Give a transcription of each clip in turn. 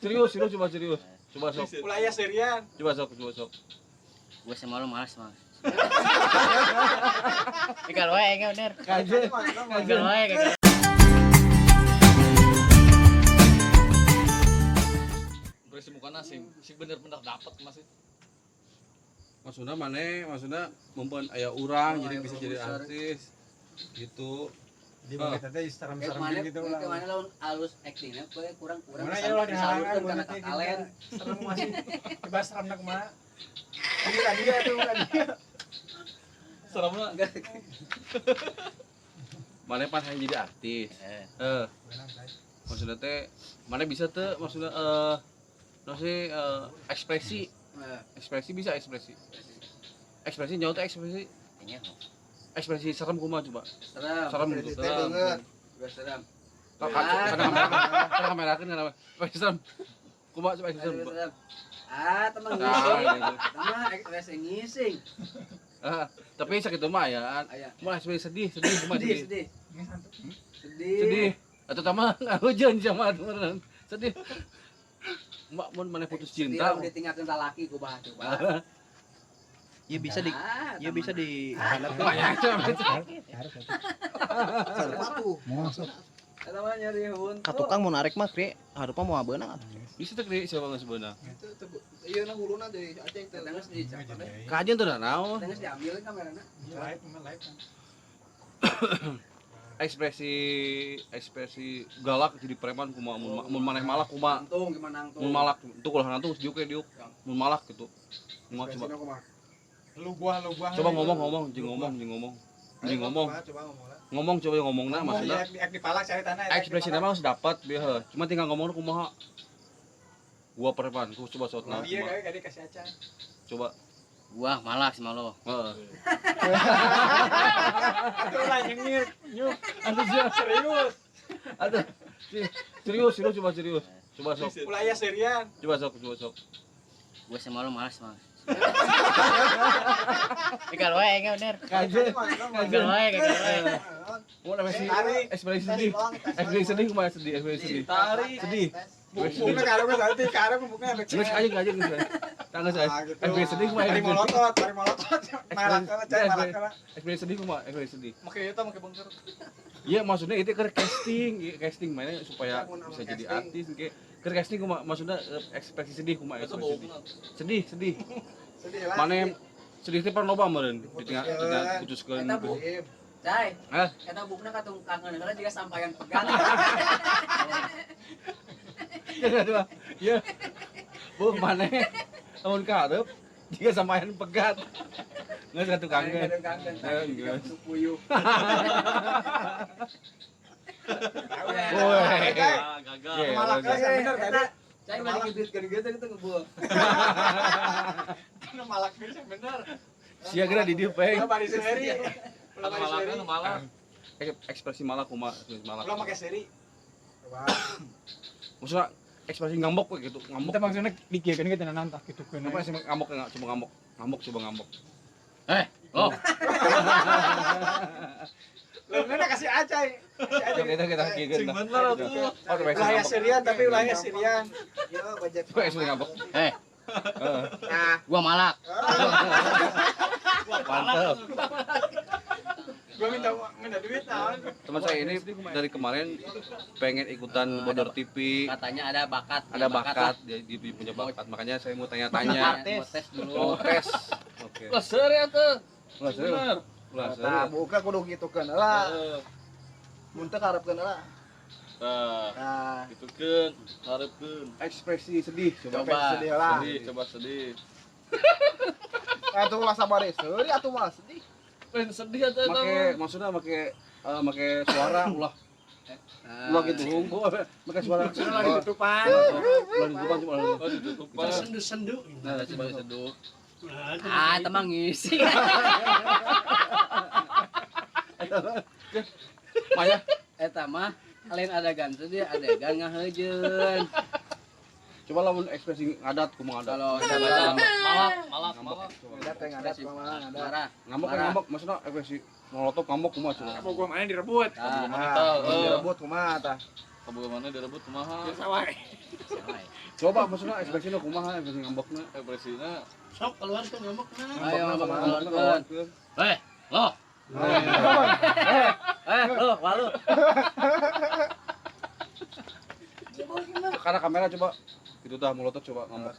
Serius, coba serius. Coba sok. Mulai serian. Coba sok. Gue sama lo malas. Ikan wae enggak bener. Kaje. Ikan wae kagak. Impresi mukana sih bener-bener dapat Mas. Maksudnya mumpun aya urang jadi bisa jadi artis gitu. Di bawah teh serem-serem gitu lah. Kemana lawan halus actingnya kurang Mana ya lah dihalangan karena berarti kalian serem masih. Coba serem nak kumaha. Ini tadi ya tuh kan. Seremna Mana pas yang jadi artis. Maksudnya teh mana bisa teh maksudnya ekspresi bisa ekspresi jauh tuh ekspresi serem kumaha coba serem gitu juga serem. karena kamera kan ekspresi serem kumaha coba ekspresi serem Teman ngising. tapi sakitu mah ya mau ekspresi sedih kumaha sedih atau tama hujan sama teman sedih Mbak mun mana putus cinta udah tinggalkan laki ku bah coba. Ya bisa di Namanya rihun. ka tukang mau narik mah kre hareup mau abeunang atuh. bisa teh kri siapa geus beunang Ieu na huluna deui aceng teh geus dicapkan. kajian tuh dah naon Geus diambil kamerana. Live. ekspresi galak jadi preman kumaha mun maneh malak kumaha Antung gimana antung? mun malak tuh ulah nantung diuk diuk mun malak gitu kumaha coba Lu gua. coba ngomong coba ngomongna maksudna Di palak cari tanah. ekspresinya mah harus dapat bieu cuma tinggal ngomongna kumaha gua preman ku coba sautna Iya kayak dikasih acan. coba Wah, malas sama lo. heeh Aduh lah nyengir. Nyuk. Serius. aduh serius coba sok Mulai serian. coba sok Gue sama lo malas. Ikan wae enggak bener. kaje Ikan wae kagak. mau ekspresi sedih kumaha sedih sedih Bukan karo gua nanti karo bukan efek. geus aja tangga saya ekspresi sedih kumaha Hari molotot. ekspresi sedih kumaha ekspresi sedih Make eta make bengker. iya maksudnya itu ke casting mainnya supaya bisa jadi artis ke casting kumaha maksudnya ekspresi sedih kumaha ekspresi sedih Sedih lah. mana sedih teh pernah loba meureun ditinggal putuskeun Eta bu. Cai. Eta bukna katung kangen karena juga sampaian pegang. ya bu mana tahun karep jika sampean pegat nggak satu kangen Kangen. Supuyuh. woi gagal. Malak bener tadi. Cai balik ibrit gede-gede gitu ngebuang. Malak bener. sia geura di dieu peng Bari seri. Malah. ekspresi malak kumaha malak Belum pakai seri. maksudnya ekspresi ngambek we gitu ngambek Kita maksudnya dikiekeun kita nantah gitu kan. apa sih ngambek enggak coba ngambek Lo. Lu nggak kasih acai. kita kieukeun Sing bener atuh. Wilayah serian tapi wilayah serian. coba ekspresi ngambek Gua malak. mantap Gua minta duit naon. teman saya ini dari kemarin pengen ikutan Bodor TV Katanya ada bakat. ada bakat dia punya bakat makanya saya mau tanya-tanya Mau tes dulu. mau tes oke Lah serius tuh. lah Bener. Tah buka kudu gitukeun lah. Mun teu karepkeun lah. Nah, gitukeun, hareupeun. ekspresi sedih Coba. Sedih lah. Sedih. Atuh lah sabar seuri atuh mah sedih. Pengen sedih atuh make maksudnya make suara ulah gitu make suara Lagi tutupan. ulah ditutupan cuma Oh, ditutupan. Sendu-sendu. nah coba seduh Teman ngisi. Maya Eta mah lain adegan tuh dia adegan ngaheujeun. coba lamun ekspresi ngadat kumaha ngadat Kalau Malak, ada malak. Ada teh ngadat mah ada. marah. ngambek maksudnya ekspresi nolotop ngambek kumaha coba Mau gua mana direbut. Mana Ah, tah? direbut kumaha tah? Kaboga mana direbut kumaha? Sawai. Salah. Coba maksudnya ekspresinya kumaha ekspresi ngambekna. Ekspresina Sok keluar tuh ngambek nah. Ayo ngambek Ngambekna keluarkeun. lo Lu, walu. Karena kamera coba. Itu dah mulut coba ngambek.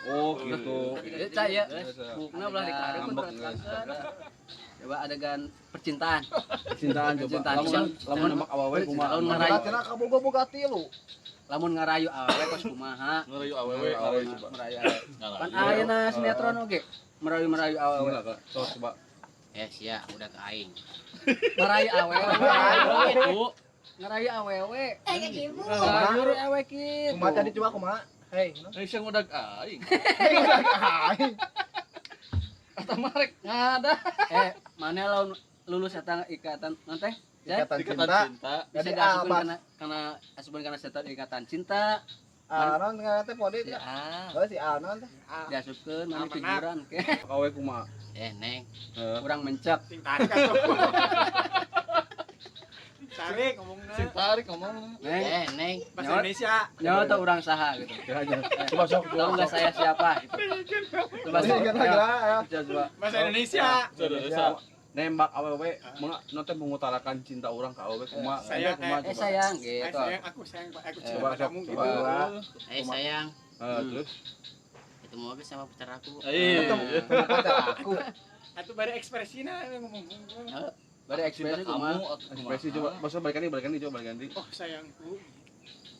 Oh, gitu. Ieu cai ya. Biasa. Bukna belah ditarik pun Ngambek, terangkan. Coba adegan percintaan. Cintaan coba. Cintaan. Lamun nembak awewe kumaha. Lamun ngarayu. Tina kaboga-boga tilu. Lamun ngarayu awewe kos kumaha. ngerayu awewe Awewe ngerayu coba. Merayu awewe. Ngarayu. Kan ayeuna sinetron oge. Merayu-merayu awewe. Enggak, Kak. Coba. Ya sia udah ke aing. Merayu awewe. Itu ngerayu awewe. Ngerayu awewe kitu. Kumaha tadi coba kumaha? Hei, Siang udah aing. Kata marek ngada. Mana lawan lulus eta ikatan nanti? ikatan Ikatan cinta. cinta. Bisa Jadi diasupin apa? karena asupin karena setan ikatan cinta. Anon ngarana teh pode Ya, teh. Oh si Anon teh. diasupkeun mana figuran ke. Awewe kumaha. Neng, Heeh. kurang mencap. Sing tarik atuh. Tarik ngomongna. Sing tarik ngomong. Neng, Neng. Bahasa Indonesia. Nyawa tuh orang saha gitu. Ya aja. Coba sok. Tahu nggak saya siapa gitu. Coba Masih ingat lagi lah. ayo. coba. Bahasa Indonesia. Indonesia. Nembak awewe, nanti mengutarakan cinta orang ke awewe kumaha. Sayang, Kumaha, coba. Sayang Aku gitu. sayang, aku sayang, aku cinta Coba, padamu sok, gitu. coba. Sayang, Terus itu mau sama pacar aku. Iya. Pacar aku. Atuh bare ekspresina ngomong. Bari Cinta ekspresi kamu kumaha? atau kumaha? ekspresi coba. Maksudnya balikan nih, coba balikan nih. Oh sayangku.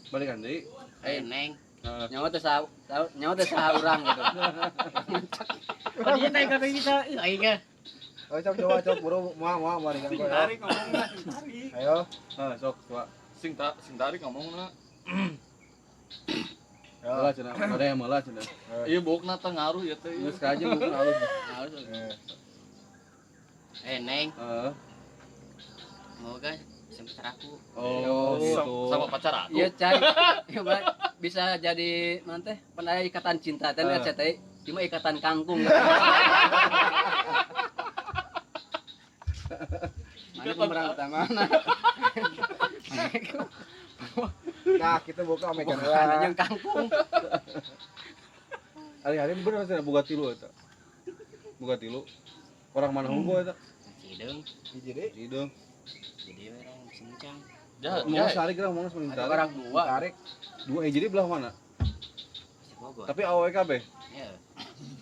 Balikan nih. Neng. Heeh. Nyawa teh saha urang gitu. Dia teh kata kita, aing ge. Oh coba buru mau balikan Sing gua. tarik ngomongna, sing tarik. Ayo. Sok coba. Sing tarik ngomongna. Malah cenah, ada yang malah cenah. Iya bokna teh ngaruh ya teh. Geus ka aja mungkin halus. Neng, Heeh. mau guys, sama pacar aku. Oh, gitu. Sama pacar aku. Iya, cai. Bisa jadi nanti pada ikatan cinta teh lihat teh cuma ikatan kangkung. Mana pemeran utama mana? Nah, kita buka mekan Bukan lah. yang kangkung. Hari-hari bener cenah boga tilu eta. Boga tilu. Orang mana hunggu eta? Cideng, Hiji deui. Hidung. jadi orang sincang. Jahat. Mau sehari kira mau semenit Ada orang dua. Tarik. dua hiji di belah mana? Si Bogor. Tapi awewe kabeh. Ya.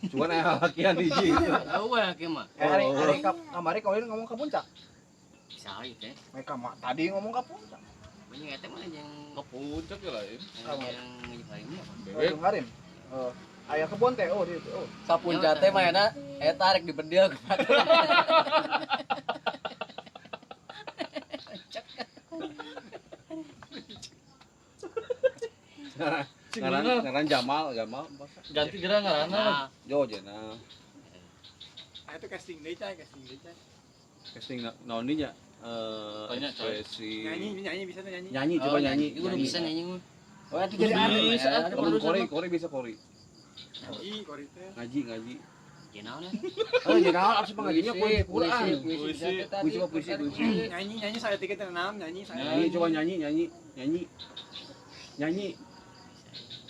Cuman aya lakian hiji. Tahu ya mah. Hari kamari kau ini ngomong ke puncak. Bisa aja teh. Mereka mah tadi ngomong ke puncak. Banyak eta mah yang Ngepuncak ya lain. yang ngajak apa? Bebek. Ngarim. Oh, aya kebon teh. Oh, di oh. Kapuncak teh mah eta tarik di bedil ke Ngaran Jamal. Ganti geura ngaranna. Jo cenah. Ah itu casting deui cai, casting deui cai. Casting naon dinya? Tanya, coy. Ekspresi. Nyanyi bisa tuh nyanyi. Nyanyi coba nyanyi. Iku udah bisa nyanyi mah. Oh, itu Bisa, jadi bisa. ada Lamun produser. Kori bisa Kori. Nyanyi kori teh. Ngaji. Ya naon? Oh, jadi naon asup ngajinya puisi Quran. Puisi. Puisi. Nyanyi saya tiket naon nyanyi saya. Nyanyi coba nyanyi.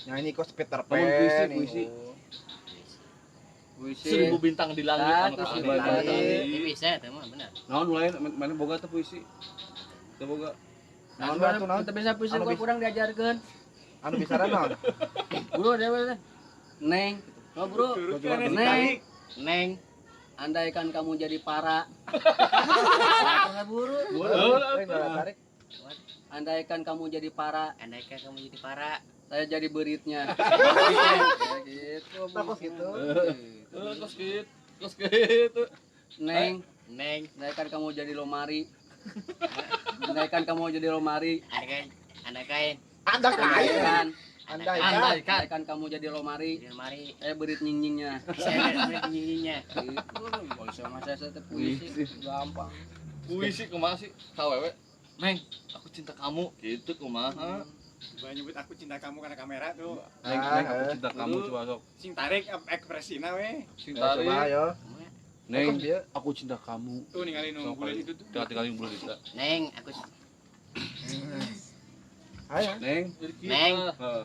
Nyanyi kok Peter Lamun Pan. puisi. Puisi. 1000 bintang di langit Ah, anu terus ka Bintang langit. di langit. Ini bisa itu mah benar. Naon mulai mana boga teh puisi. Teu boga. Naon Nah, atuh naon? kita bisa puisi Anu kok bisa. kurang diajarkeun. Anu bisaran naon? Bro dewe Neng. Oh, Bro. Turutkeun Neng. tarik. Neng. Andaikan kamu jadi para. Apa buru? Tarik. Andaikan kamu jadi para. Andaikan kamu jadi para. Saya jadi beritnya. Gitu. Takut gitu. Terus gitu. Neng. Andaikan kamu jadi lomari. Andaikan kamu jadi lomari. Andaikan. Andaikan. Andaikan kamu jadi lomari. Saya berit nying-nyingnya. Saya berit nying-nyingnya. Itu kalau sama saya puisi gampang. Puisi kumaha sih? Kawewe. Neng, aku cinta kamu. Gitu kumaha? Gua nyebut aku cinta kamu karena kamera tuh. Neng, aku cinta kamu coba sok. Sing tarik ekspresina we. Sing Coba tarik. ayo. Neng, dia. aku cinta kamu. Tuh ninggalin bulan itu tuh. Tinggal tinggalin bulan itu. Neng, aku Ayo. Neng. Jadi kita. Neng. Heeh.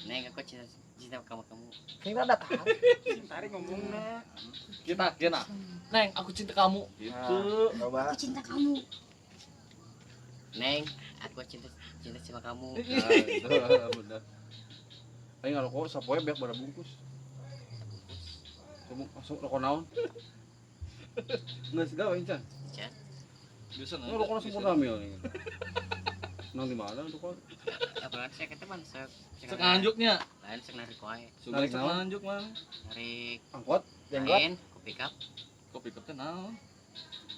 Neng, aku cinta cinta kamu kamu. Kita datang. Tarik ngomongnya. Kita kena. Neng, aku cinta kamu. Gitu. Coba. Cinta kamu. Neng, aku cinta cinta sama kamu. Nah, bener. Aing ngarokok sapoe beak bara bungkus. Langsung rokok naon? Nggak segala Incan. Chan. Bisa Ini rokok sempurna mil nih. Nang di mana tuh kok? Apa saya kata man Cek nganjuknya. lain sek narik wae. Sudah Narik cek naon? nganjuk man. Narik Angkot. Jenggot. lain, kopi cup, Kopi cup teh naon?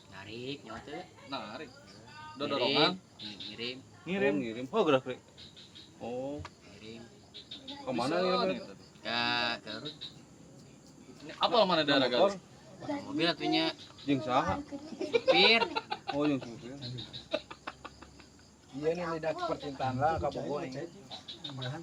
narik nyote. Narik. Dodorongan. Ngirim, Ngirim. Ngirim. Oh gerak rek. Oh, ngirim. kemana Bisa ngirim? nih, Rek? tadi. Ke Garut. Ini apa mana daerah Motor. Garut? Mobil atunya Jeung saha? supir. Oh, jeung supir. Iya nih lidah percintaan lah kabogoh nih. Tambahan.